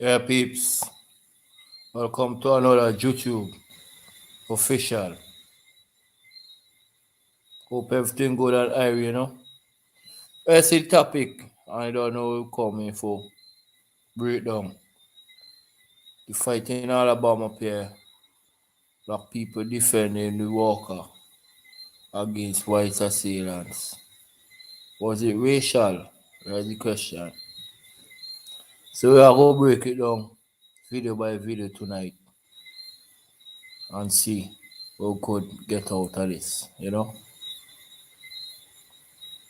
Yeah, peeps. Welcome to another YouTube official. Hope everything good at Ivy. Let's see topic. I don't know what we're coming for. Breakdown. The fight in Alabama pier. Black people defending the walker against white assailants. Was it racial? That's the question. So we are going to break it down video by video tonight and see what we could get out of this.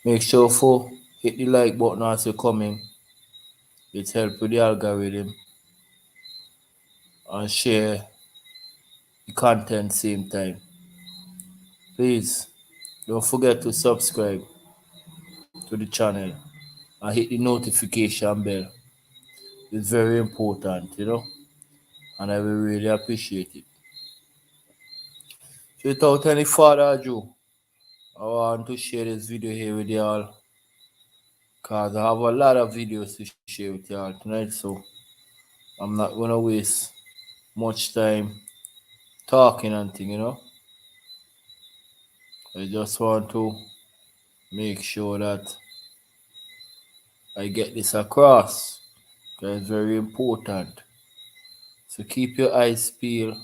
Make sure for hit the like button as you're coming. It helps with the algorithm and share the content same time. Please don't forget to subscribe to the channel and hit the notification bell. It's very important, and I will really appreciate it. So without any further ado, I want to share this video here with y'all because I have a lot of videos to share with y'all tonight, so I'm not gonna waste much time talking and thing. I just want to make sure that I get this across because it's very important. So keep your eyes peeled,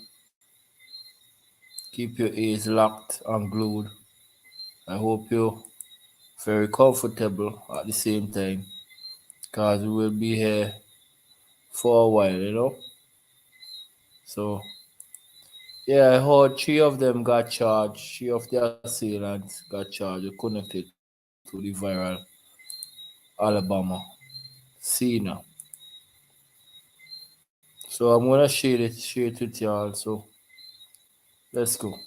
keep your ears locked and glued. I hope you're very comfortable at the same time because we will be here for a while. So, yeah, I heard three of them got charged, three of the assailants got charged connected to the viral Alabama scene. So I'm gonna share it with y'all. So let's go.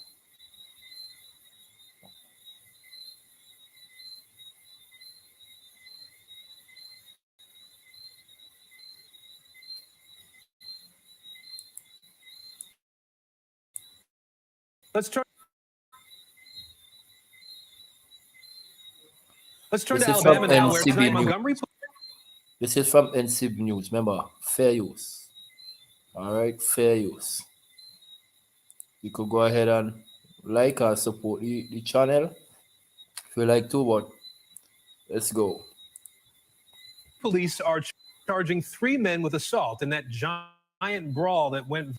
Let's turn This to is from Alabama now, where NCB tonight News. Montgomery. This is from NCB News. Remember, fair use. All right, fair use. You could go ahead and like and support the channel if you like to. But let's go. Police are charging 3 men with assault in that giant brawl that went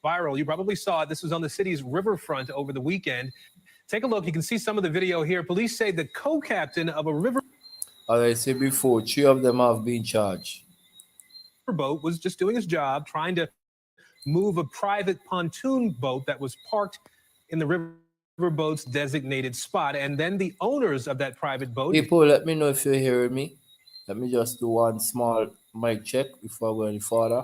viral. You probably saw it. This was on the city's riverfront over the weekend. Take a look. You can see some of the video here. Police say the co-captain of a river As I said before, three of them have been charged. boat was just doing his job, trying to move a private pontoon boat that was parked in the riverboat's designated spot. And then the owners of that private boat. People, let me know if you're hearing me. Let me just do one small mic check before I go any further.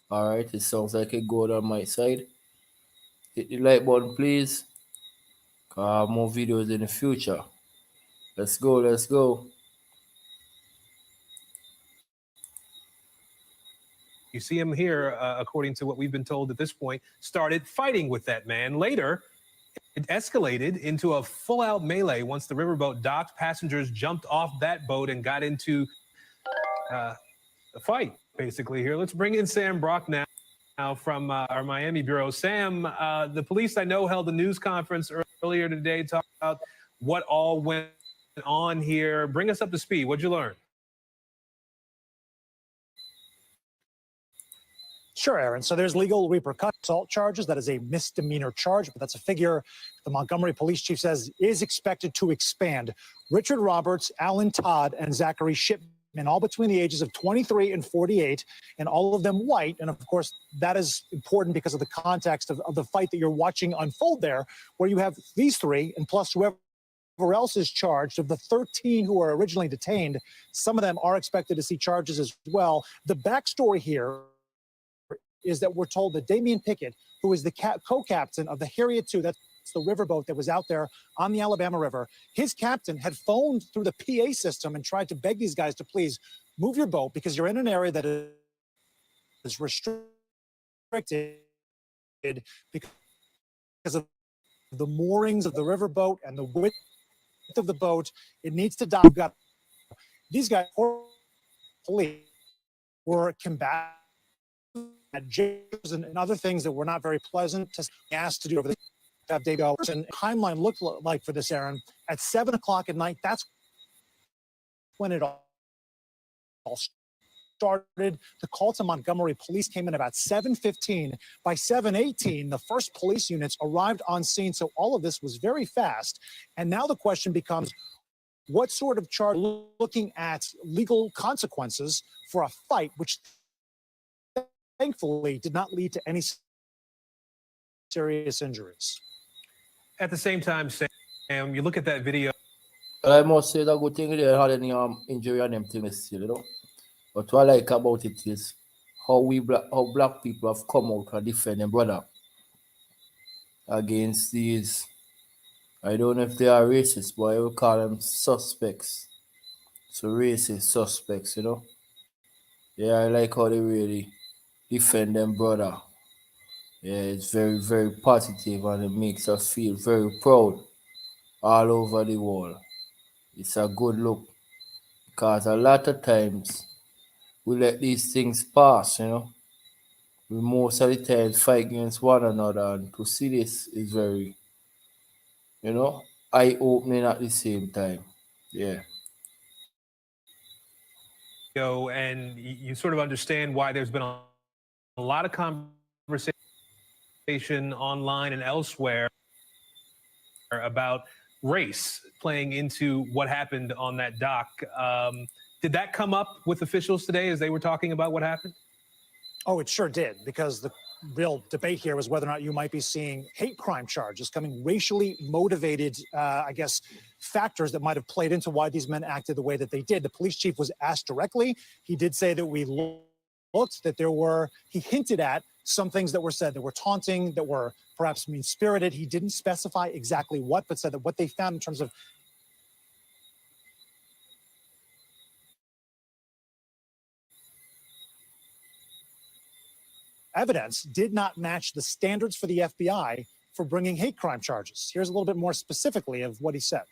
All right, it sounds like it good on my side. Hit the like button, please. More videos in the future. Let's go, let's go. You see him here, according to what we've been told at this point, started fighting with that man. Later, it escalated into a full-out melee. Once the riverboat docked, passengers jumped off that boat and got into a fight, basically, here. Let's bring in Sam Brock now from our Miami bureau. Sam, the police, I know, held a news conference earlier today talking about what all went on here. Bring us up to speed. What'd you learn? Sure, Aaron. So there's legal repercussions, assault charges. That is a misdemeanor charge, but that's a figure the Montgomery police chief says is expected to expand. Richard Roberts, Alan Todd, and Zachary Shipman, all between the ages of 23 and 48, and all of them white. And of course, that is important because of the context of the fight that you're watching unfold there, where you have these three, and plus whoever else is charged. Of the 13 who were originally detained, some of them are expected to see charges as well. The backstory here is that we're told that Damian Pickett, who is the co-captain of the Harriet II, that's the riverboat that was out there on the Alabama River, his captain had phoned through the PA system and tried to beg these guys to please move your boat because you're in an area that is restricted because of the moorings of the riverboat and the width of the boat. It needs to dock. These guys, police, were combative and other things that were not very pleasant to asked to do over the day. And timeline looked like for this, Aaron, at 7 o'clock at night, that's when it all started. The call to Montgomery police came in about 7:15. By 7:18, the first police units arrived on scene. So all of this was very fast. And now the question becomes, what sort of charge, looking at legal consequences for a fight, which thankfully did not lead to any serious injuries. At the same time, Sam, you look at that video. I must say the good thing they had any injury on them things still, you know. But what I like about it is how black people have come out and defend their brother against these. I don't know if they are racist, but I will call them suspects. So racist suspects, you know. Yeah, I like how they really defend them brother. Yeah, it's very, very positive and it makes us feel very proud all over the world. It's a good look because a lot of times we let these things pass, you know. We most of the time fight against one another, and to see this is very, you know, eye opening at the same time. Yeah. And you sort of understand why there's been a lot of conversation online and elsewhere about race playing into what happened on that dock. Did that come up with officials today as they were talking about what happened? Oh, it sure did, because the real debate here was whether or not you might be seeing hate crime charges coming, racially motivated, I guess, factors that might have played into why these men acted the way that they did. The police chief was asked directly. He did say that we looked, that he hinted at some things that were said that were taunting, that were perhaps mean-spirited. He didn't specify exactly what, but said that what they found in terms of evidence did not match the standards for the FBI for bringing hate crime charges. Here's a little bit more specifically of what he said.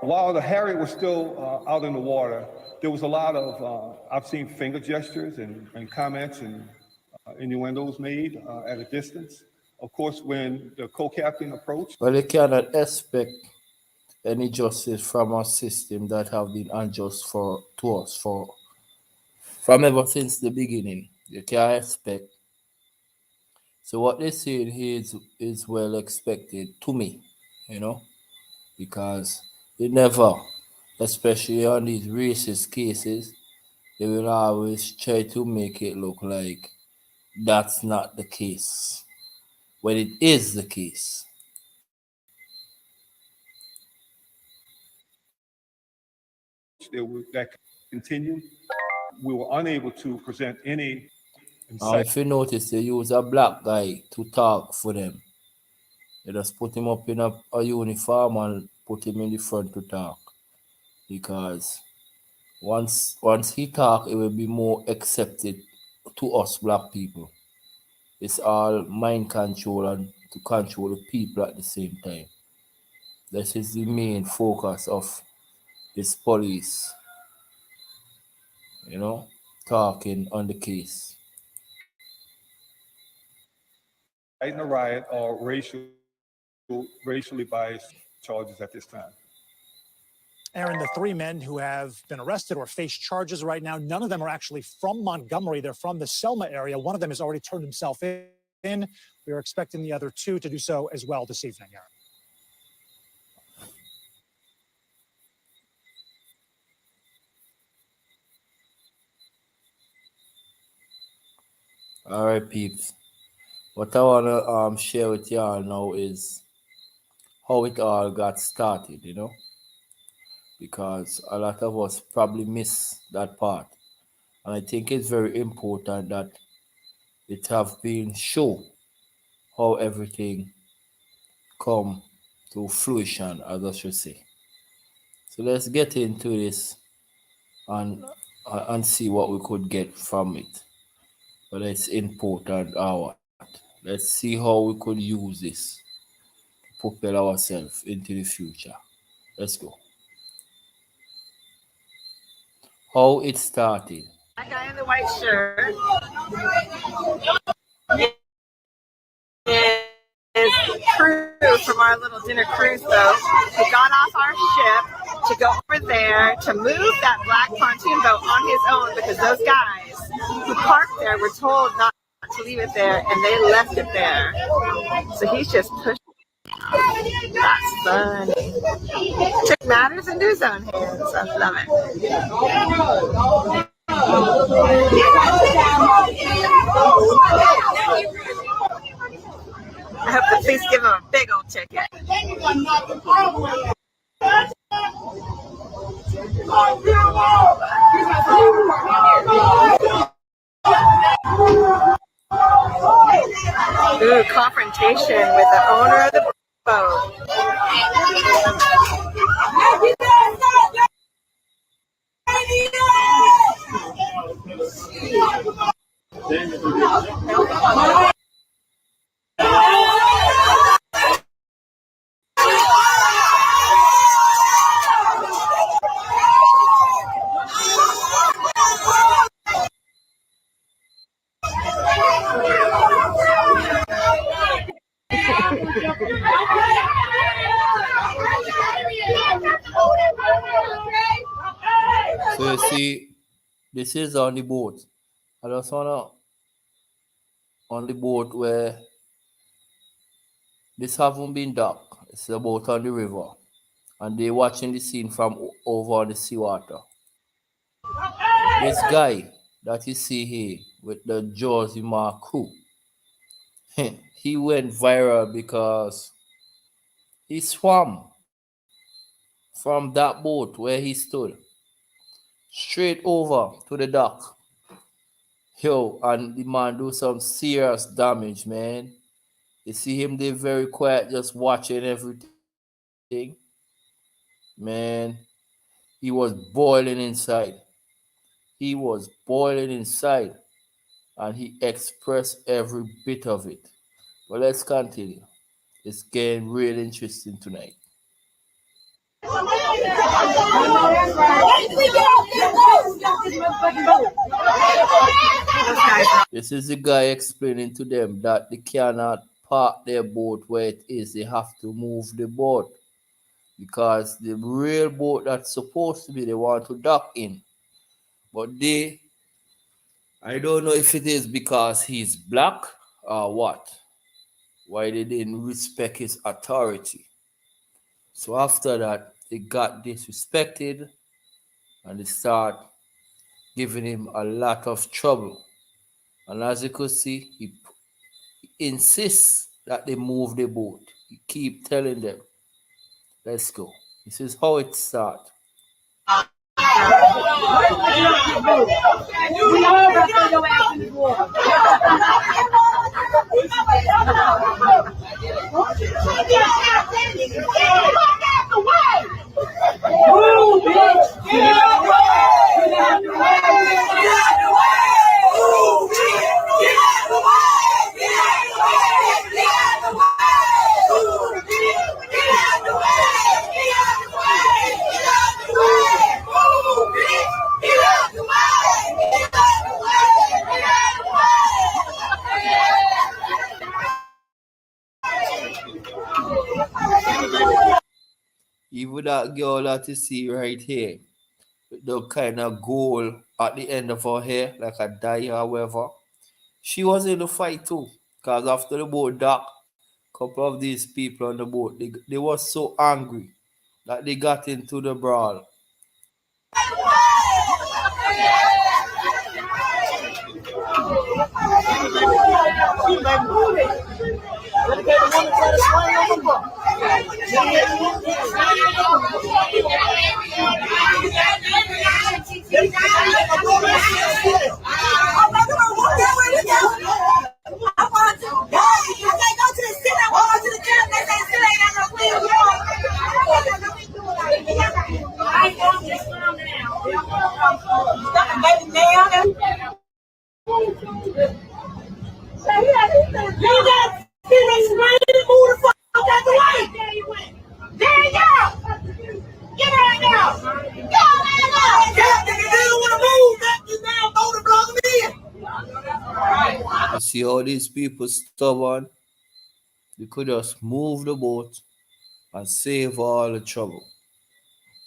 While the Harriet was still out in the water, there was a lot of, I've seen finger gestures and comments and innuendos made at a distance. Of course, when the co-captain approached. Well, you cannot expect any justice from a system that have been unjust to us from ever since the beginning. You can't expect. So what they say is well expected to me, you know, because they never, especially on these racist cases, they will always try to make it look like that's not the case when it is the case. That continued. We were unable to present any. If you notice, they use a black guy to talk for them. They just put him up in a uniform and put him in the front to talk. Because once he talk, it will be more accepted to us black people. It's all mind control and to control the people at the same time. This is the main focus of this police, you know, talking on the case. In the riot or racially biased charges at this time. Aaron, the three men who have been arrested or face charges right now, none of them are actually from Montgomery. They're from the Selma area. One of them has already turned himself in. We are expecting the other two to do so as well this evening, Aaron. All right, peeps. What I wanna share with y'all now is how it all got started, you know, because a lot of us probably miss that part, and I think it's very important that it have been shown how everything come to fruition, as I should say. So let's get into this and see what we could get from it. But it's important or what. Let's see how we could use this to propel ourselves into the future. Let's go. How it started. That guy in the white shirt is crew from our little dinner cruise boat. He got off our ship to go over there to move that black pontoon boat on his own because those guys who parked there were told not to leave it there and they left it there. So he's just pushing. That's funny. Took matters into his own hands. I love it. I hope the police give him a big old ticket. Ooh, confrontation with the owner of the boat. So you see, this is on the boat. I just wanna on the boat where this haven't been docked. It's a boat on the river, and they watching the scene from over on the seawater. This guy that you see here with the Jersey Mark crew, he went viral because he swam from that boat where he stood straight over to the dock. Yo, and the man do some serious damage, man. You see him there very quiet, just watching everything. Man, he was boiling inside. He was boiling inside, and he expressed every bit of it. But let's continue. It's getting real interesting tonight. This is the guy explaining to them that they cannot park their boat where it is. They have to move the boat because the real boat that's supposed to be they want to dock in. But I don't know if it is because he's black or what. Why they didn't respect his authority. So after that, they got disrespected and they start giving him a lot of trouble. And as you could see, he insists that they move the boat. He keep telling them, let's go. This is how it starts. Even that girl that you see right here, with the kind of gold at the end of her hair, like a dye or whatever, she was in the fight too. Because after the boat docked, a couple of these people on the boat, they were so angry that they got into the brawl. see how these people stubborn? They could just move the boat and save all the trouble.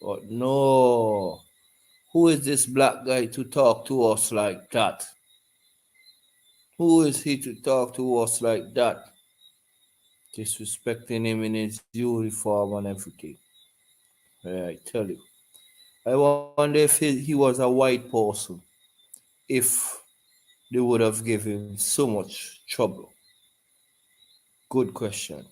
But no. Who is this black guy to talk to us like that? Who is he to talk to us like that? Disrespecting him in his uniform and everything. Yeah, I tell you. I wonder if he was a white person, if they would have given him so much trouble. Good question.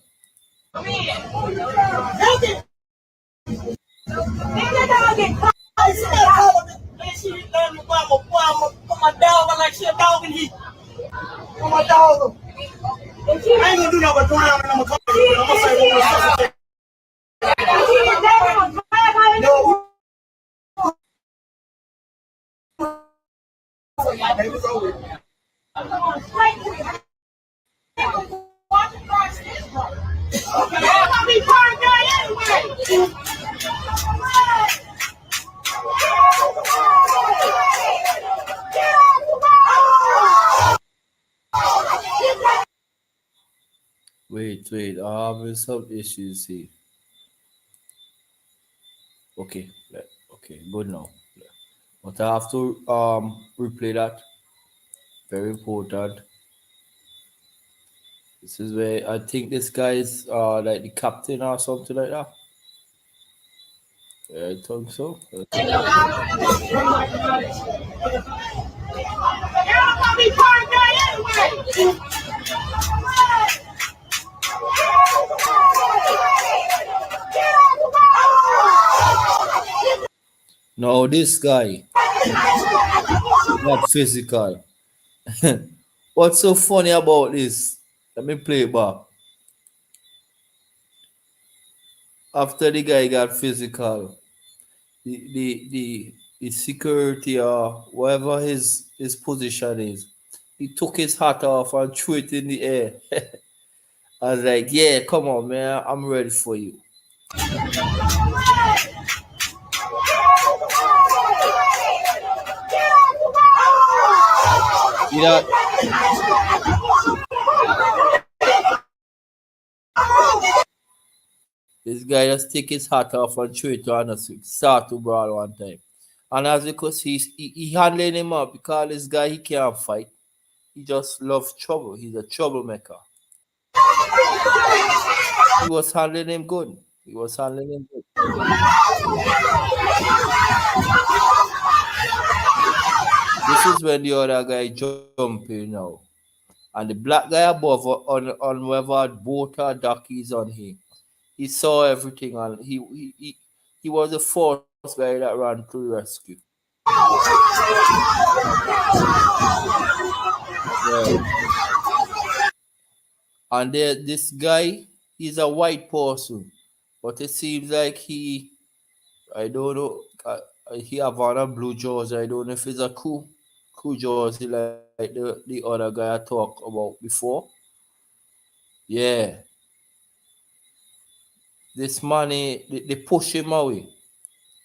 Wait, I'm having some issues here. Okay, okay, good now. But I have to replay that. Very important. This is where I think this guy is like the captain or something like that. Yeah, I think so. Now this guy, not physical. What's so funny about this? Let me play it back. After the guy got physical, the security or whatever his position is, he took his hat off and threw it in the air. I was like, yeah, come on, man, I'm ready for you. See that? This guy just take his hat off and throw it on us. Start to brawl one time. And as because he handling him up because this guy he can't fight. He just loves trouble. He's a troublemaker. He was handling him good. He was handling him good. This is when the other guy jumping now. And the black guy above on whether boat or dock is on him. He saw everything and he was the first guy that ran to the rescue. Yeah. And this guy, he's a white person, but it seems like I don't know, he have on a blue jersey. I don't know if it's a crew jersey like the other guy I talked about before. Yeah, this man, they push him away,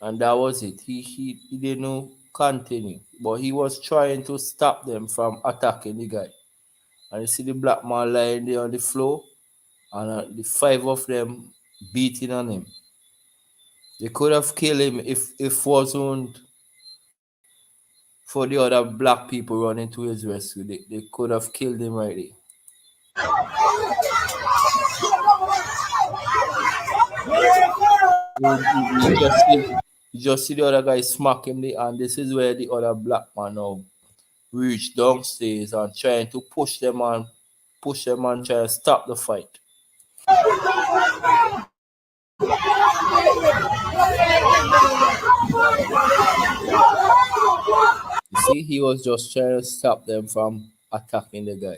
and that was it. He didn't continue, but he was trying to stop them from attacking the guy. And you see the black man lying there on the floor, and the five of them beating on him. They could have killed him if wasn't for the other black people running to his rescue. They could have killed him right there. You just see the other guy smack him there, and this is where the other black man now reach downstairs and trying to push them and try to stop the fight. You see, he was just trying to stop them from attacking the guy.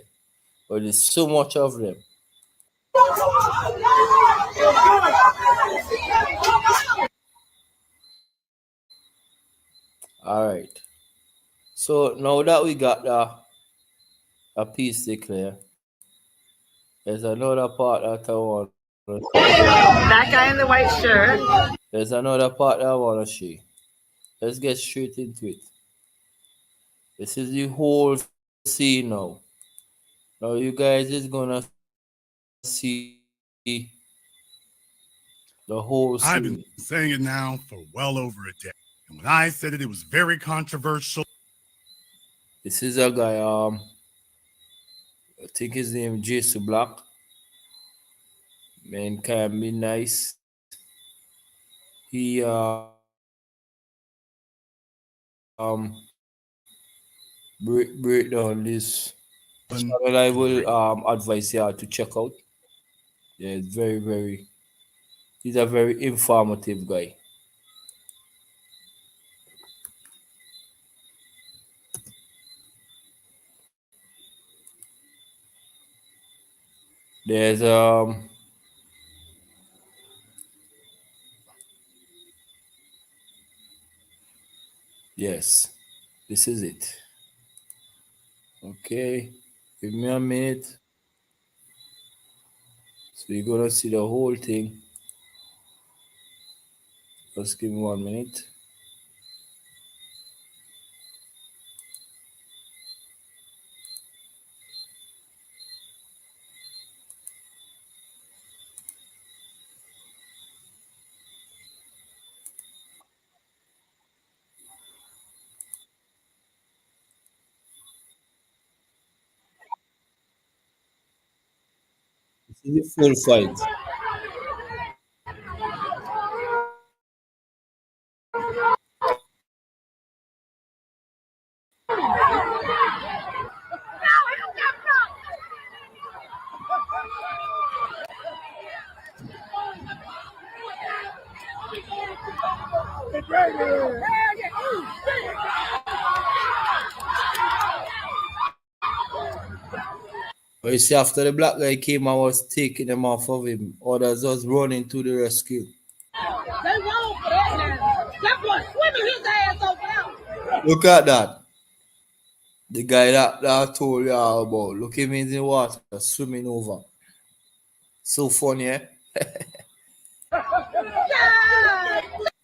But there's so much of them. All right. So now that we got a piece declared, there's another part that I want. That guy in the white shirt. There's another part that I want to show. Let's get straight into it. This is the whole scene now. Now you guys is gonna see the whole scene. I've been saying it now for well over a day. And when I said it, it was very controversial. This is a guy, I think his name Jason Black. Man can be nice. He break down this channel. I will advise you to check out. Yeah, it's very he's a very informative guy. There's yes, this is it. Okay, give me a minute. So you're gonna see the whole thing. Just give me 1 minute. This is the full fight. But you see, after the black guy came, I was taking them off of him. Others was running to the rescue. They wrong for that now. That boy swimming his ass over there. Look at that. The guy that I told you all about. Look him in the water, swimming over. So funny, eh?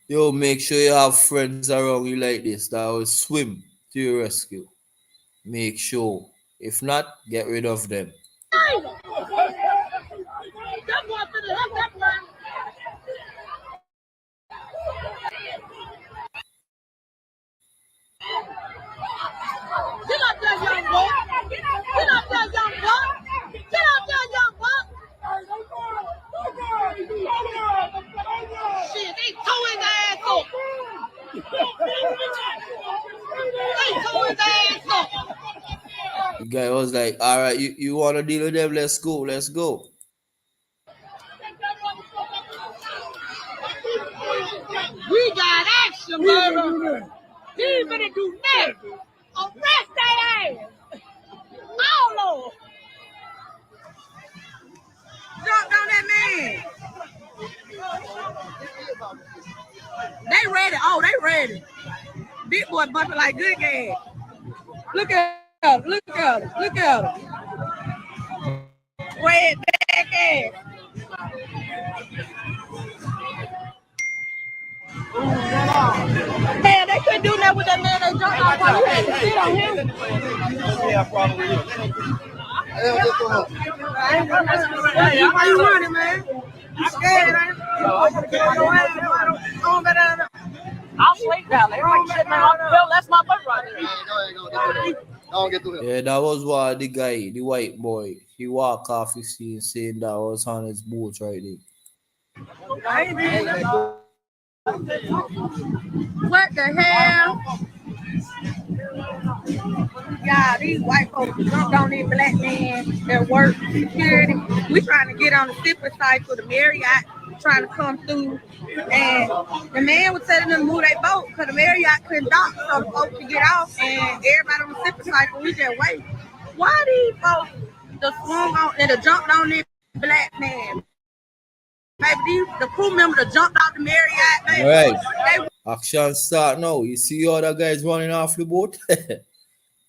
Yo, make sure you have friends around you like this that will swim to your rescue. Make sure. If not, get rid of them. That boy finna help that boy. Get up there, young boy. Get up there, young boy. Get up there, young boy. Shit, they tore his ass up. They tore his ass up. The guy was like, all right, you want to deal with them? Let's go. Let's go. We got action, baby. He ain't finna do nothing. Arrest that ass. Oh, Lord. Jump on that man. They ready. Oh, they ready. Big boy bumping like good gas. Look at him. Look at him. Look at him. Red back ass. Man, they couldn't do that with that man. They jumped off on. You had to sit on him. Why you running, man? I'm scared, man. I'll sleep down there. Like shit, man. Well, that's my butt right there. Yeah, that was what the guy, the white boy, he walked off his scene saying that was on his boat right there. What the hell? Yeah, these white folks jumped on these black men that work security. We trying to get on the zipper site for the Marriott, trying to come through. And the man was telling them to move their boat because the Marriott couldn't dock so the boat could get off. And everybody on the zipper site, we just wait. Why these folks just swung on and jumped on this black man? Maybe the crew member that jumped out the Marriott. Maybe. Right. Action start now. You see all the guys running off the boat?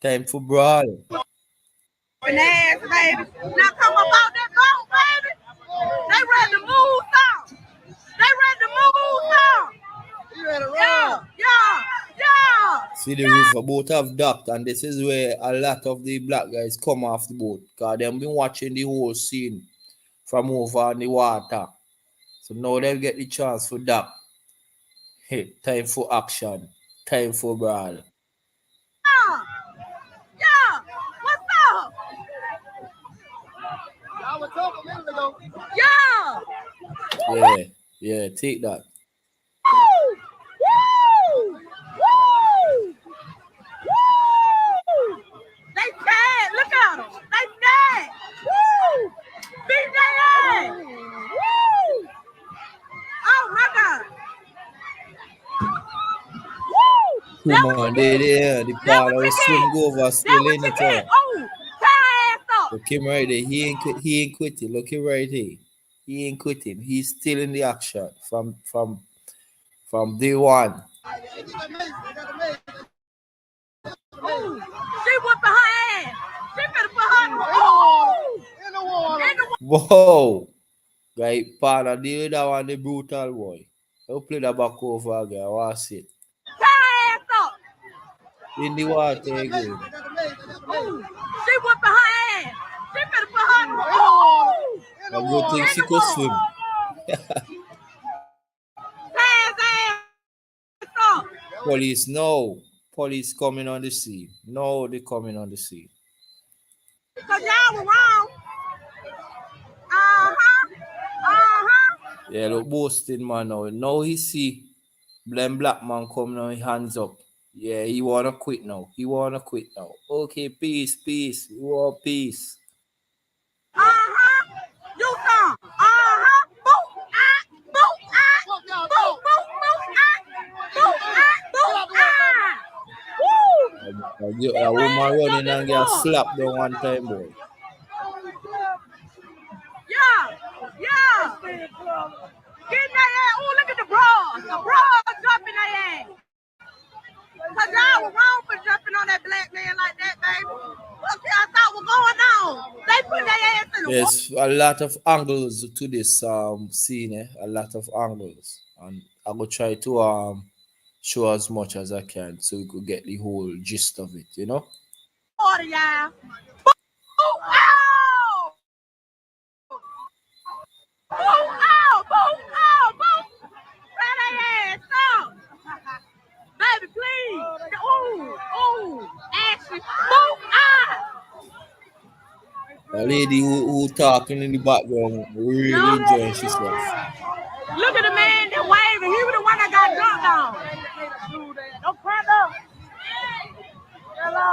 Time for brawling. Ass, baby. Now come about that boat, baby. They ready to move out. They ready to move out. You ready to run? Yeah. See the river boat have docked, and this is where a lot of the black guys come off the boat because they've been watching the whole scene from over on the water. So now they'll get the chance for dock. Hey, time for action. Time for brawl. Yeah, what's up? Y'all were talking a minute ago. Yeah. Yeah, take that. Woo! Woo! Woo! Woo! They scared. Look at them. They scared. Woo! Beat their ass. Woo! Oh my God. Woo! Come on, the part of swim over still in it. Oh, tie ass up. Look him right there. He ain't quitting. Look him right here. He ain't quitting. He's still in the action from day one. Ooh, she whooped her ass. She better put her in the water. Whoa! Guy, partner, deal with that one, the brutal boy. Don't play that back over again. I want to see it. Tie ass up. In the water again. Ooh, she whooped her ass. She better put her in the water. A good thing she could swim. Police, no. Police coming on the scene. No, they coming on the scene. Because y'all were wrong. Yeah, look, boasting man now. Now he see black man coming on his hands up. Yeah, he wanna quit now. Okay, peace. You want peace. You come. Boom, A woman running and get slapped down one time, boy. Yeah. Get in that ass. Oh, look at the bras. The bras jumping their ass. Because y'all were wrong for jumping on that black man like that, baby. What y'all thought was going on? They put their ass in the water. There's a lot of angles to this scene, a lot of angles. And I will try to show as much as I can so we could get the whole gist of it, you know? Water, y'all. Ow! Boom! Run their ass up. Baby, please. Ooh. Ashley. A lady who talking in the background really enjoying herself. Look at the man that waving. He was the one that got dunked on. Don't crack up. Hello.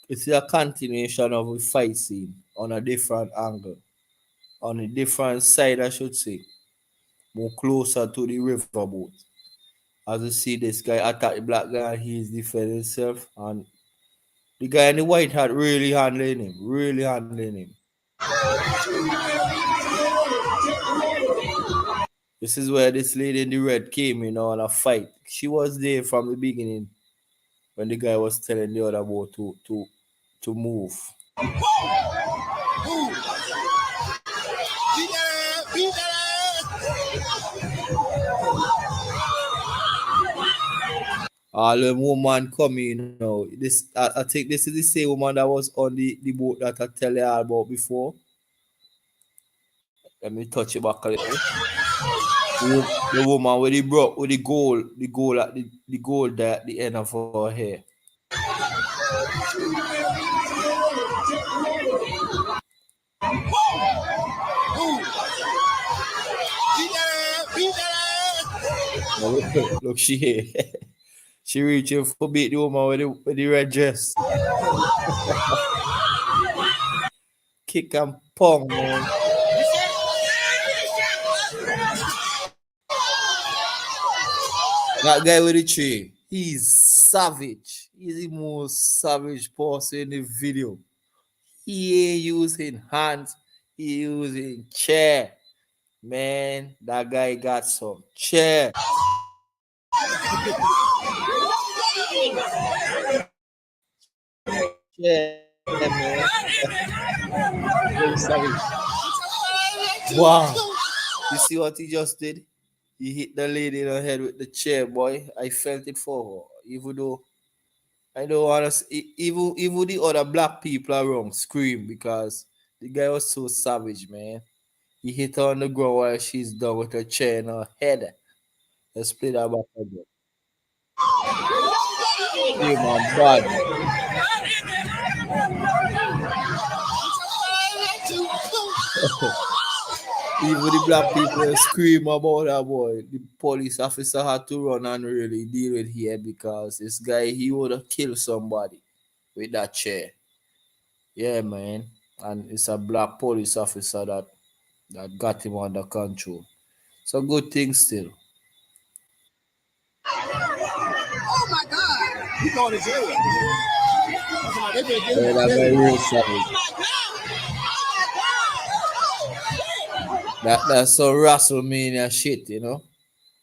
This is a continuation of a fight scene on a different angle. On a different side, I should say. More closer to the riverboat. As you see, this guy attack the black guy, he's defending himself, and the guy in the white hat really handling him. This is where this lady in the red came in on a fight. She was there from the beginning when the guy was telling the other boat to move. All the woman coming now. I think this is the same woman that was on the boat that I tell you all about before. Let me touch it back a little. The woman with the gold there at the end of her hair. Look, she reaching for beat the woman with the red dress. Kick and pong, man. That guy with the tree, he's savage. He's the most savage person in the video. He ain't using hands, he using chair. Man, that guy got some chair. Yeah, man. Very savage. Wow. You see what he just did? He hit the lady in the head with the chair, boy. I felt it for her. Even though I don't want to, even the other black people around scream because the guy was so savage, man. He hit her on the ground while she's down with her chair in her head. Let's play that back again. Yeah, man, bad. Even the black people scream about that boy. The police officer had to run and really deal with here because this guy he would have killed somebody with that chair. Yeah, man. And it's a black police officer that got him under control. It's a good thing still. Oh my God! He going to jail. Yeah, that guy real savage. That's some WrestleMania shit, you know.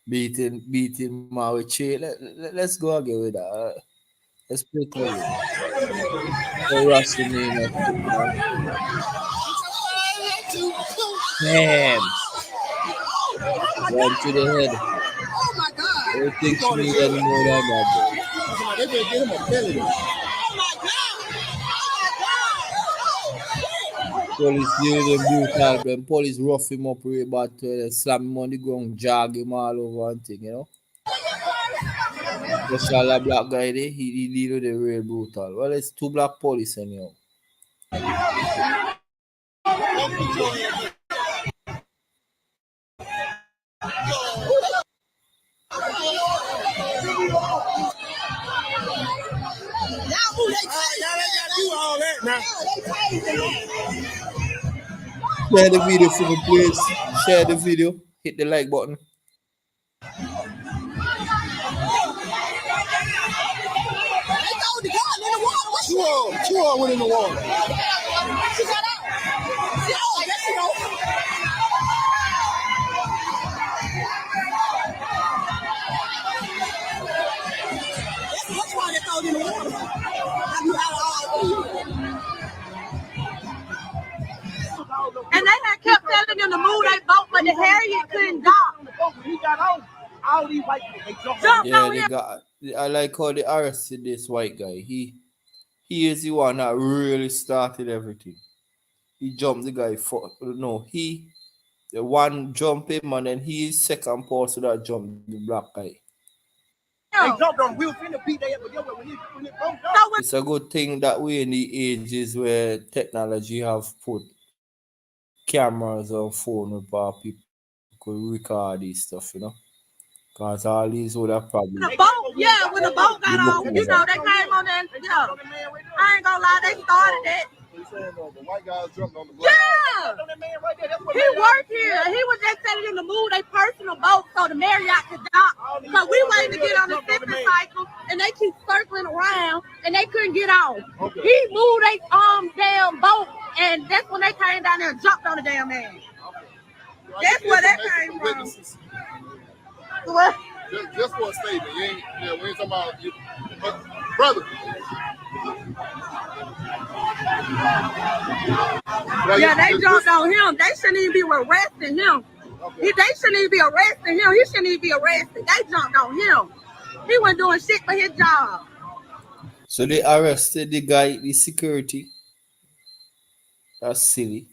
Beating my with chair. Let's go again with that. Let's play it again. The WrestleMania shit, man. Damn. One to the head. Oh my God! Everything she need anymore than that, boy. They better get him a penalty. Oh my God! Police deal with him brutal. When police rough him up real bad to and slam him on the ground, jog him all over and thing, you know. Especially a black guy there, he deal with him real brutal. Well, it's two black police anyhow. Share the video for me, please. Share the video. Hit the like button. Two went in the water. That's why they throw it in the water. And they had kept telling them to move their boat, but the Harriet couldn't dock. He got on. All these white people, they jumped. Yeah, they got. I like how they arrested this white guy. He is the one that really started everything. He jumped the guy for no. The one jump him and then he second person that jumped the black guy. They jumped on. We were finna beat they up, but when it broke down. It's a good thing that we're in the ages where technology have put cameras on phone where people could record this stuff, you know. Because all these would have probably. The boat, yeah, when the boat got on, you know, they came on there. Yeah, I ain't gonna lie, they started it. The white guys jumped on the Yeah, he worked here. He was just telling them to move their personal boat so the Marriott could dock. So we waiting to get on the sipping cycle, and they keep circling around, and they couldn't get on. He moved their damn boat, and that's when they came down there and jumped on the damn man. That's where that came from. What? Just for a statement, we ain't talking about you, brother. Yeah, they jumped on him. They shouldn't even be arresting him. Okay. They shouldn't even be arresting him. He shouldn't even be arrested. They jumped on him. He wasn't doing shit for his job. So they arrested the guy, the security. That's silly.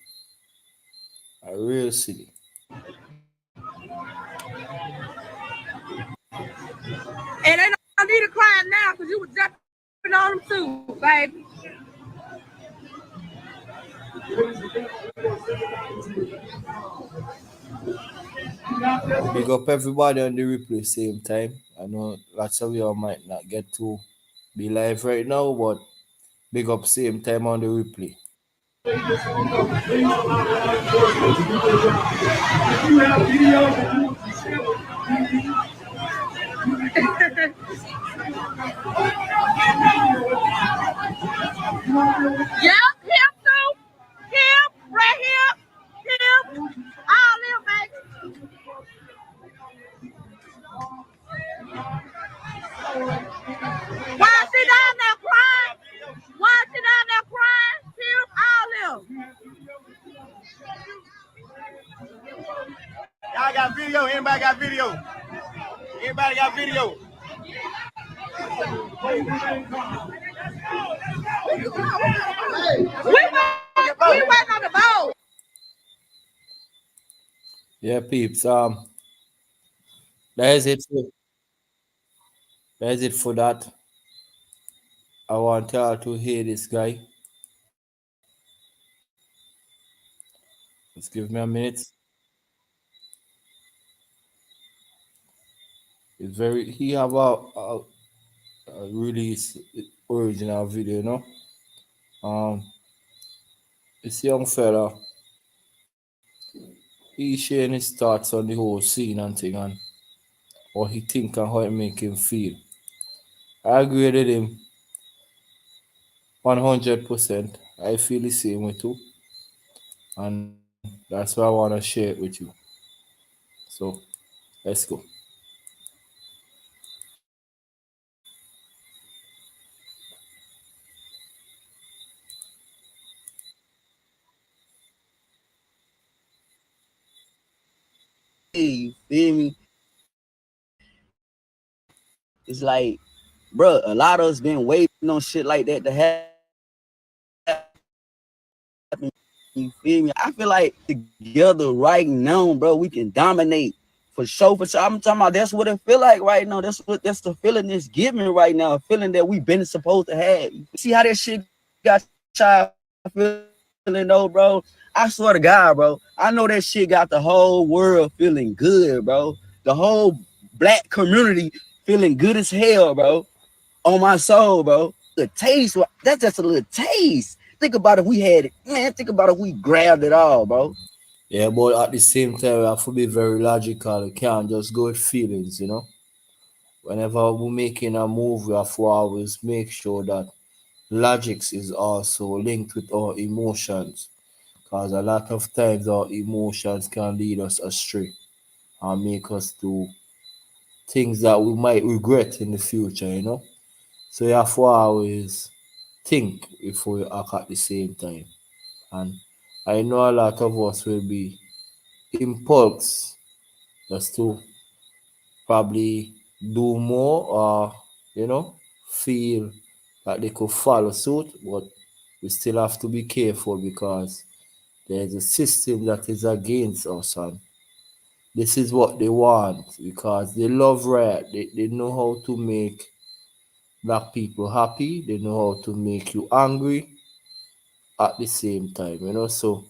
Real silly. And they don't need to cry now because you were jumping on them too, baby. Big up everybody on the replay same time. I know lots of y'all might not get to be live right now, but big up same time on the replay. Yep, him too. Him, right here. Him. All them, baby. Why is she down there crying? Why is she down there crying? Him, all them. video? Anybody got video? Anybody got video? We went on the boat. Yeah, peeps. That is it. That is it for that. I want y'all to hear this guy. Just give me a minute. It's very. He have a release original video, you know. This young fella, he sharing his thoughts on the whole scene and thing and what he think and how it make him feel. I agree with him 100%. I feel the same way too, and that's why I want to share it with you. So let's go. You feel me? It's like, bro, a lot of us been waiting on shit like that to happen. You feel me? I feel like together right now, bro, we can dominate for sure. For sure. I'm talking about that's what it feel like right now. That's the feeling it's giving right now. A feeling that we've been supposed to have. You see how that shit got child feeling though, bro? I swear to God, bro. I know that shit got the whole world feeling good, bro. The whole black community feeling good as hell, bro. On my soul, bro. The taste, that's just a little taste. Think about if we had it, man. Think about if we grabbed it all, bro. Yeah, but at the same time, we have to be very logical. We can't just go with feelings, you know. Whenever we're making a move, we have to always make sure that logics is also linked with our emotions. Because a lot of times our emotions can lead us astray and make us do things that we might regret in the future, you know. So you have to always think before you act at the same time. And I know a lot of us will be impulse just to probably do more or, you know, feel that they could follow suit, but we still have to be careful because there's a system that is against us and this is what they want because they love riot. They know how to make black people happy, they know how to make you angry at the same time, you know. So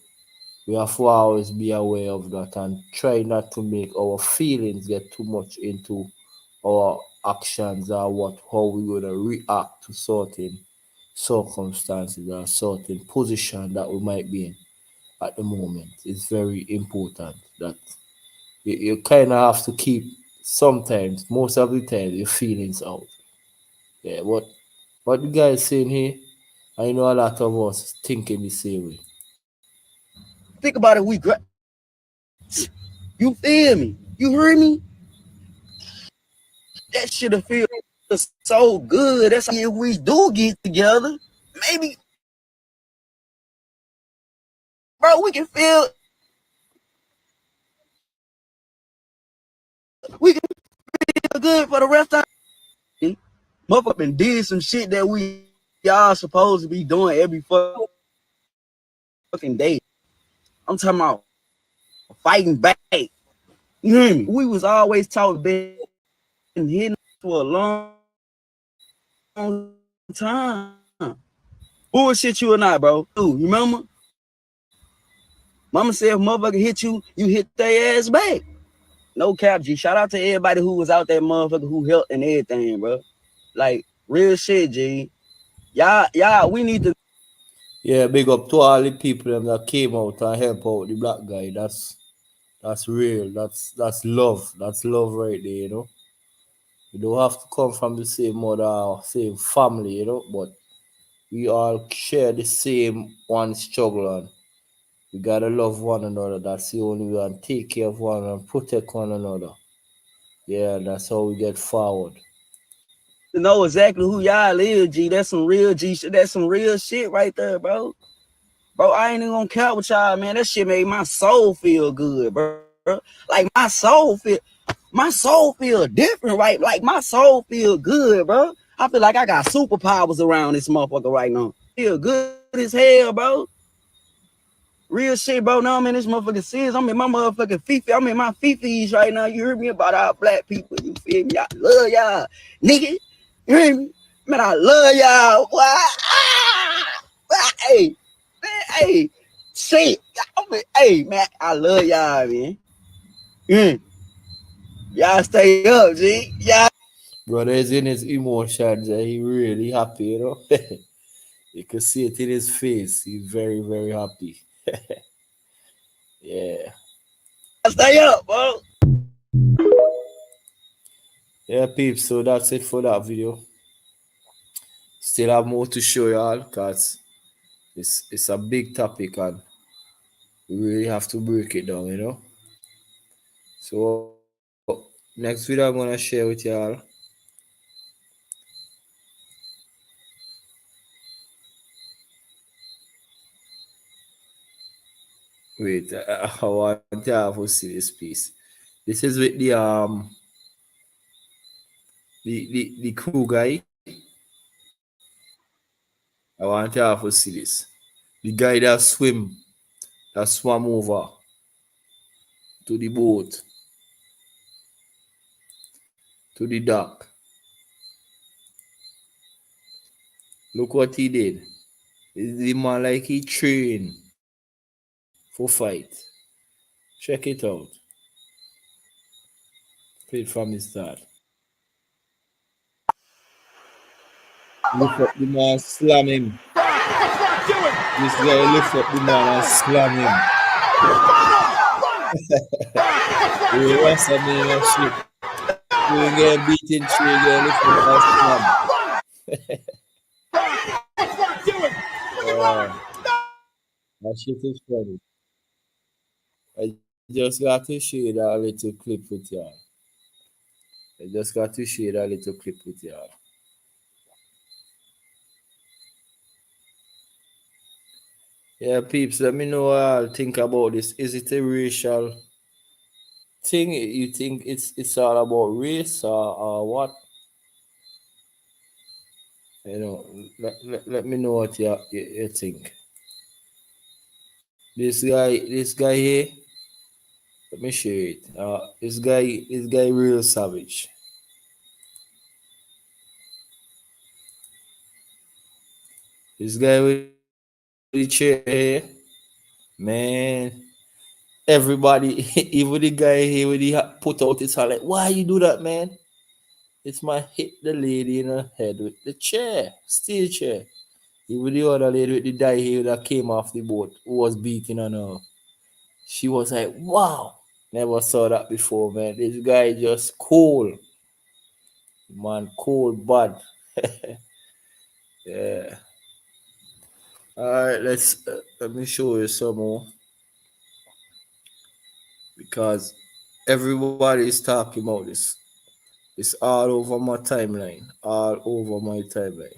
we have to always be aware of that and try not to make our feelings get too much into our actions or what how we're gonna react to certain circumstances or certain position that we might be in at the moment. It's very important that you kind of have to keep sometimes, most of the time, your feelings out. Yeah, what the guy is saying here, I know a lot of us thinking the same way. Think about it, you feel me? You heard me? That shit will feel so good. That's how if we do get together, maybe, bro, we can feel good for the rest of the motherfucking did some shit that we y'all supposed to be doing every fucking day. I'm talking about fighting back. You hear me? We was always taught been hitting for a long time. Bullshit you or not, bro. Dude, you remember? Mama said if motherfucker hit you, you hit their ass back. No cap, G. Shout out to everybody who was out there, motherfucker, who helped and everything, bro. Like, real shit, G. Y'all, we need to. Yeah, big up to all the people them that came out and help out the black guy. That's real. That's love. That's love right there, you know. You don't have to come from the same mother or same family, you know, but we all share the same one struggle and we gotta love one another. That's the only way and take care of one and protect one another. Yeah, that's how we get forward. To know exactly who y'all is, G. That's some real G shit. That's some real shit right there, bro. Bro, I ain't even gonna count with y'all, man. That shit made my soul feel good, bro. bro. Like my soul feel different, right? Like my soul feel good, bro. I feel like I got superpowers around this motherfucker right now. Feel good as hell, bro. Real shit, bro. Now I'm in this motherfucking serious. I'm in my motherfucking Fifi. I'm in my Fifi's right now. You heard me about our black people. You feel me? I love y'all, nigga. You hear me? Man, I love y'all. What? Hey, man, hey, shit. Hey, man, I love y'all, man. Y'all stay up, G. Y'all. Brother is in his emotions. He really happy, you know. You can see it in his face. He's very, very happy. Yeah. Stay up, bro. Yeah, peeps. So that's it for that video. Still have more to show y'all because it's a big topic and we really have to break it down, you know. So next video I'm gonna share with y'all. Wait, I want to have to see this piece. This is with the crew guy. I want to have to see this. The guy that swam over to the boat, to the dock. Look what he did. The man like he trained for fight. Check it out. Play it from the start. Lift up the man, slam him. This guy lift up the man and slam him. We rest a man and shit. We get beaten, she get lift up and slam. That shit is funny. I just got to share that little clip with y'all. I just got to share that little clip with y'all. Yeah, peeps, let me know what y'all think about this. Is it a racial thing? You think it's all about race or what? You know, let me know what you think. This guy here, let me show it. This guy real savage. This guy with the chair here, man. Everybody, even the guy here with the put out his hand like, why you do that, man? It's my hit the lady in her head with the chair, steel chair. Even the other lady with the dye here that came off the boat who was beating on her. She was like, wow, never saw that before, man. This guy just cool. Man, cold, bad. Yeah. All right, let me show you some more because everybody is talking about this. It's all over my timeline. All over my timeline.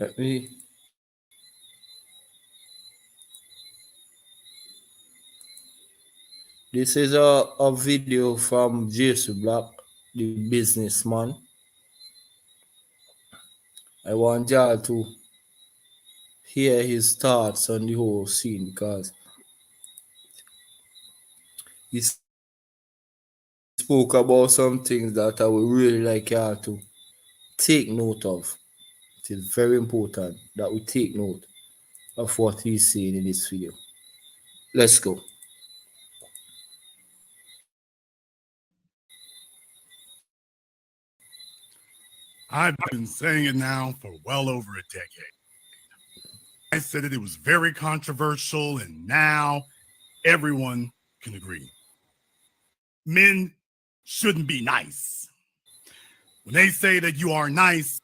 Let me. This is a video from Jason Black, the businessman. I want y'all to hear his thoughts on the whole scene because he spoke about some things that I would really like y'all to take note of. It is very important that we take note of what he's saying in this video. Let's go. I've been saying it now for well over a decade. I said it was very controversial, and now everyone can agree. Men shouldn't be nice. when they say that you are nice,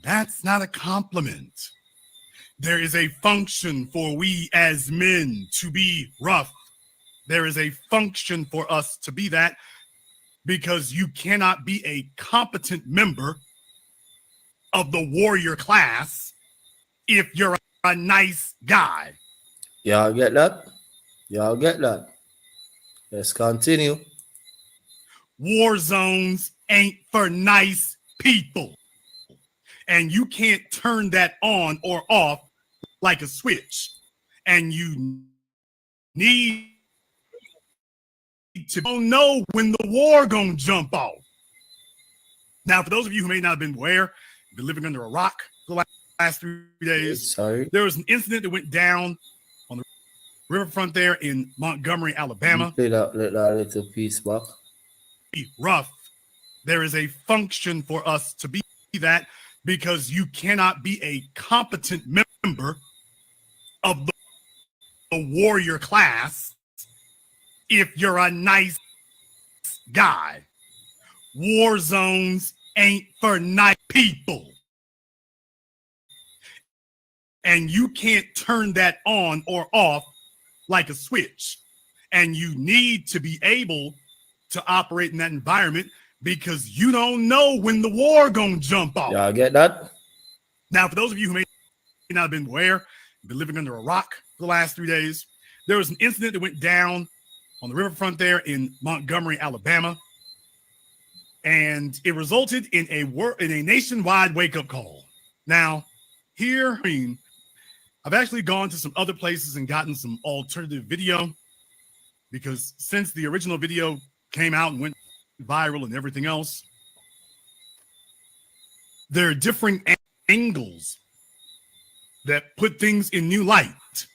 that's not a compliment. There is a function for we as men to be rough. There is a function for us to be that, because you cannot be a competent member of the warrior class if you're a nice guy. Y'all get that? Y'all get that? Let's continue. War zones ain't for nice people. And you can't turn that on or off like a switch. And you need to know when the war gonna jump off. Now, for those of you who may not have been aware, been living under a rock for the last 3 days, Sorry. there was an incident that went down on the riverfront there in Montgomery, Alabama. Play that little piece back. Rough. There is a function for us to be that, because you cannot be a competent member of the warrior class if you're a nice guy. War zones ain't for nice people. And you can't turn that on or off like a switch. And you need to be able to operate in that environment, because you don't know when the war gonna jump off. Y'all get that? Now, for those of you who may not have been aware, been living under a rock for the last 3 days, there was an incident that went down on the riverfront there in Montgomery, Alabama, and it resulted in a nationwide wake-up call. Now, here, I've actually gone to some other places and gotten some alternative video, because since the original video came out and went viral and everything else, there are different angles that put things in new light,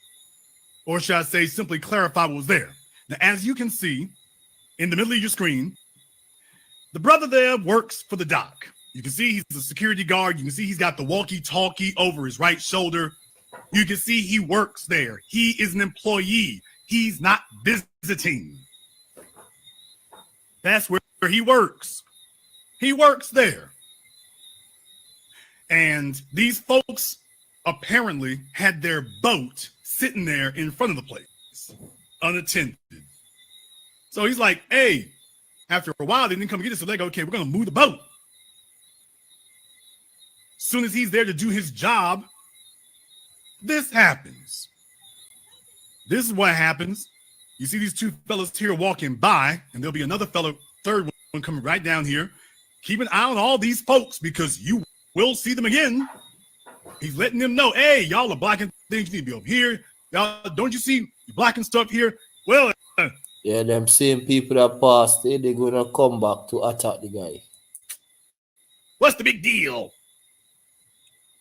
or should I say simply clarify what was there. Now, as you can see in the middle of your screen, the brother there works for the dock. You can see he's a security guard. You can see he's got the walkie-talkie over his right shoulder. You can see he works there. He is an employee. He's not visiting. That's where he works. He works there. And these folks apparently had their boat sitting there in front of the place, unattended. So he's like, hey, after a while, they didn't come get us. So they go, okay, we're going to move the boat. As soon as he's there to do his job, this happens. This is what happens. You see these two fellas here walking by, and there'll be another fellow, third one coming right down here. Keep an eye on all these folks, because you will see them again. He's letting them know, hey, y'all are blocking things. You need to be over here. Y'all, don't you see you're blocking stuff here? Well, yeah, them same people that passed, they're gonna come back to attack the guy. What's the big deal?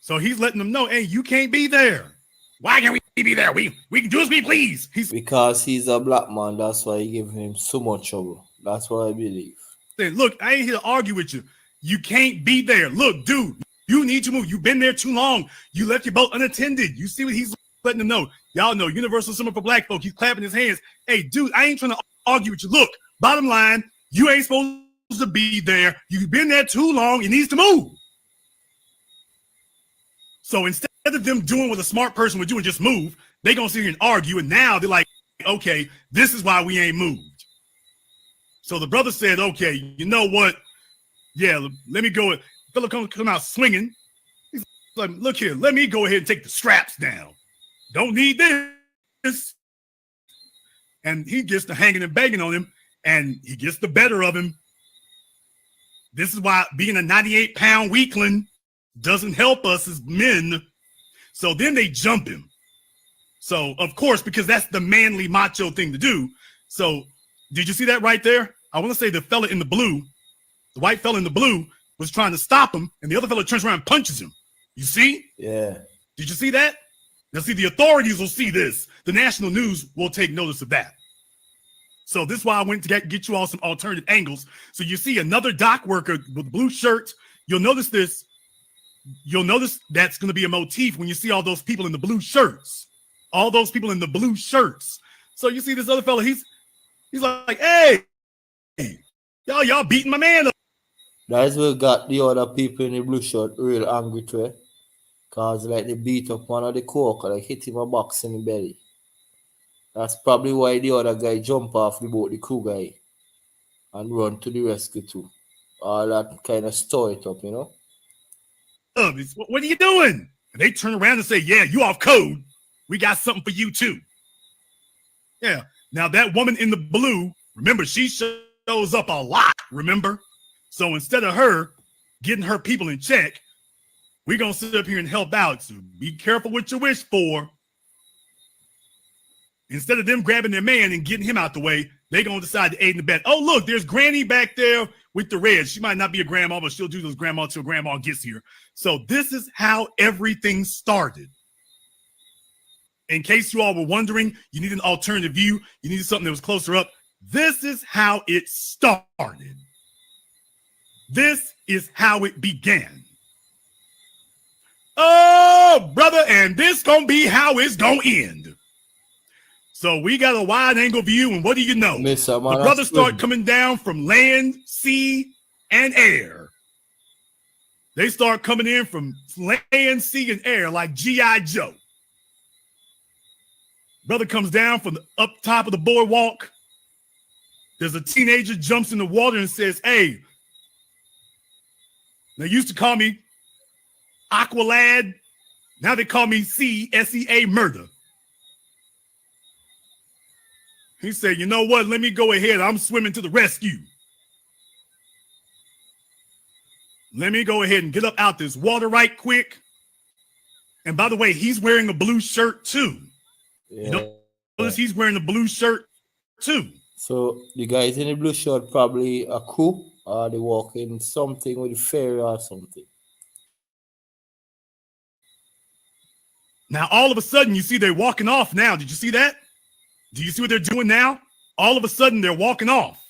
So he's letting them know, hey, you can't be there. Why can't we be there? We can do as we please. Because he's a black man, that's why he giving him so much trouble. That's what I believe. Saying, look, I ain't here to argue with you. You can't be there. Look, dude, you need to move. You've been there too long. You left your boat unattended. You see what he's letting them know. Y'all know, universal symbol for black folk. He's clapping his hands. Hey, dude, I ain't trying to argue with you. Look, bottom line, you ain't supposed to be there. You've been there too long. It needs to move. So instead of them doing what a smart person would do and just move, they gonna sit here and argue. And now they're like, okay, this is why we ain't moved. So the brother said, okay, you know what? Yeah, let me go. Fella come out swinging. He's like, look here, let me go ahead and take the straps down. Don't need this. And he gets to hanging and banging on him, and he gets the better of him. This is why being a 98-pound weakling doesn't help us as men. So then they jump him. So, of course, because that's the manly macho thing to do. So, did you see that right there? I want to say the fella in the blue, the white fella in the blue, was trying to stop him, and the other fella turns around and punches him. You see? Yeah. Did you see that? Now, see, the authorities will see this. The national news will take notice of that. So this is why I went to get you all some alternative angles. So you see another dock worker with a blue shirt. You'll notice this. You'll notice that's going to be a motif when you see all those people in the blue shirts. All those people in the blue shirts. So you see this other fella, he's like, hey, y'all beating my man up. That's what got the other people in the blue shirt real angry to it. Cause like they beat up one of the coke, like hit him a box in the belly. That's probably why the other guy jump off the boat, the crew guy, and run to the rescue too. All that kind of stir it up, you know. What are you doing? And they turn around and say, yeah, you off code. We got something for you too. Yeah. Now that woman in the blue, remember, she shows up a lot, remember? So instead of her getting her people in check, we're going to sit up here and help out. So be careful what you wish for. Instead of them grabbing their man and getting him out the way, they're going to decide to aid and abet. Oh, look, there's Granny back there with the red. She might not be a grandma, but she'll do those grandma till grandma gets here. So this is how everything started. In case you all were wondering, you need an alternative view. You needed something that was closer up. This is how it started. This is how it began. Oh, brother, and this gonna be how it's gonna end. So we got a wide angle view, and what do you know? The brothers start coming down from land, sea, and air. They start coming in from land, sea, and air like G.I. Joe. Brother comes down from the up top of the boardwalk. There's a teenager jumps in the water and says, hey, they used to call me Aqualad. Now they call me C-S-E-A Murder. He said, you know what? Let me go ahead. I'm swimming to the rescue. Let me go ahead and get up out this water right quick. And by the way, he's wearing a blue shirt too. Yeah. You notice he's wearing a blue shirt too. So the guys in the blue shirt probably a crew, or they walk in something with a ferry or something. Now all of a sudden you see they're walking off now. Did you see that? Do you see what they're doing now? All of a sudden they're walking off.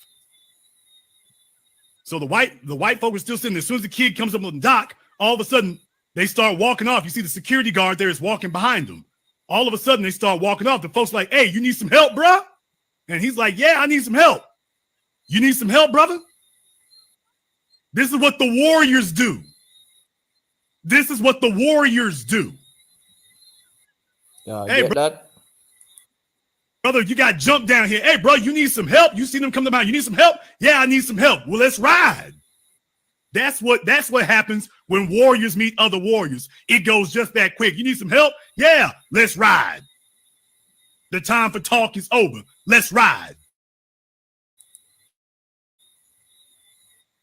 So the white folk are still sitting there. As soon as the kid comes up on the dock, all of a sudden they start walking off. You see the security guard there is walking behind them. All of a sudden they start walking off. The folks like, hey, you need some help, bro? And he's like, yeah, I need some help. You need some help, brother? This is what the warriors do. This is what the warriors do. Yeah, hey, get that? Brother, you got jumped down here. Hey, bro, you need some help. You see them come to mind. You need some help? Yeah, I need some help. Well, let's ride. That's what happens when warriors meet other warriors. It goes just that quick. You need some help? Yeah, let's ride. The time for talk is over. Let's ride.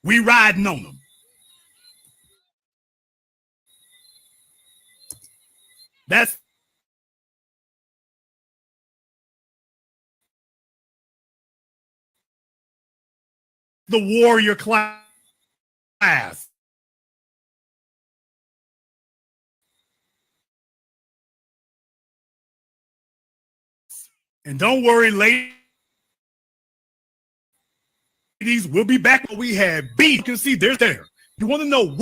We riding on them. That's the warrior class. And don't worry, ladies, we'll be back when we had beef. You can see there's there. You want to know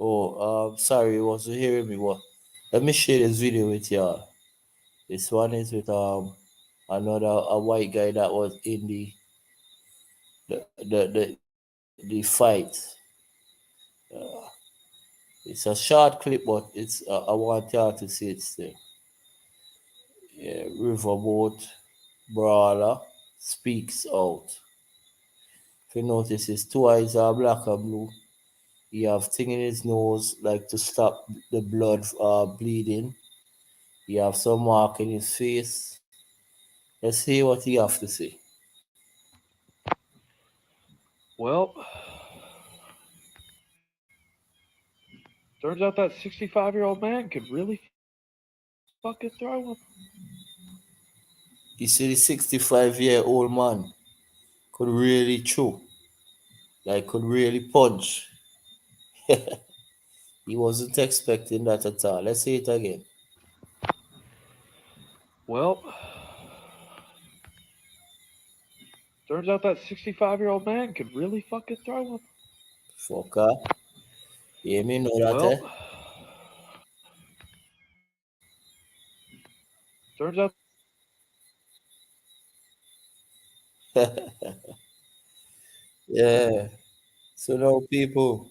Oh, sorry, you wasn't hearing me. What? Let me share this video with y'all. This one is with another a white guy that was in the fight. Uh, it's a short clip, but it's I want y'all to see it still. Yeah, Riverboat Brawler speaks out. If you notice, his two eyes are black and blue. He have thing in his nose like to stop the blood bleeding. He have some mark in his face. Let's see what he have to say. Well, turns out that 65-year-old man could really fucking throw him. He said the 65-year-old man could really chew, like could really punch. He wasn't expecting that at all. Let's say it again. Well, turns out that 65-year-old man could really fucking throw him. Fucker. You hear me? Know that, Well, eh? turns out Yeah. So now, people,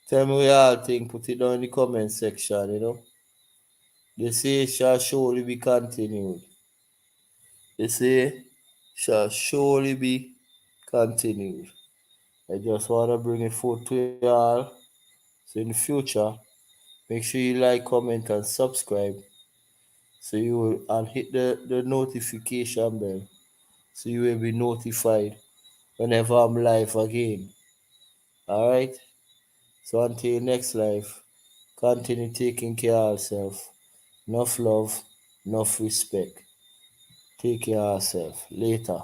tell me what y'all think. Put it down in the comment section. They say it shall surely be continued. They say shall surely be continued. I just want to bring it forth to y'all. So in the future, make sure you like, comment, and subscribe. So you will and hit the notification bell. So you will be notified whenever I'm live again. Alright? So until next live, continue taking care of yourself. Enough love, enough respect. Take care of yourself. Later.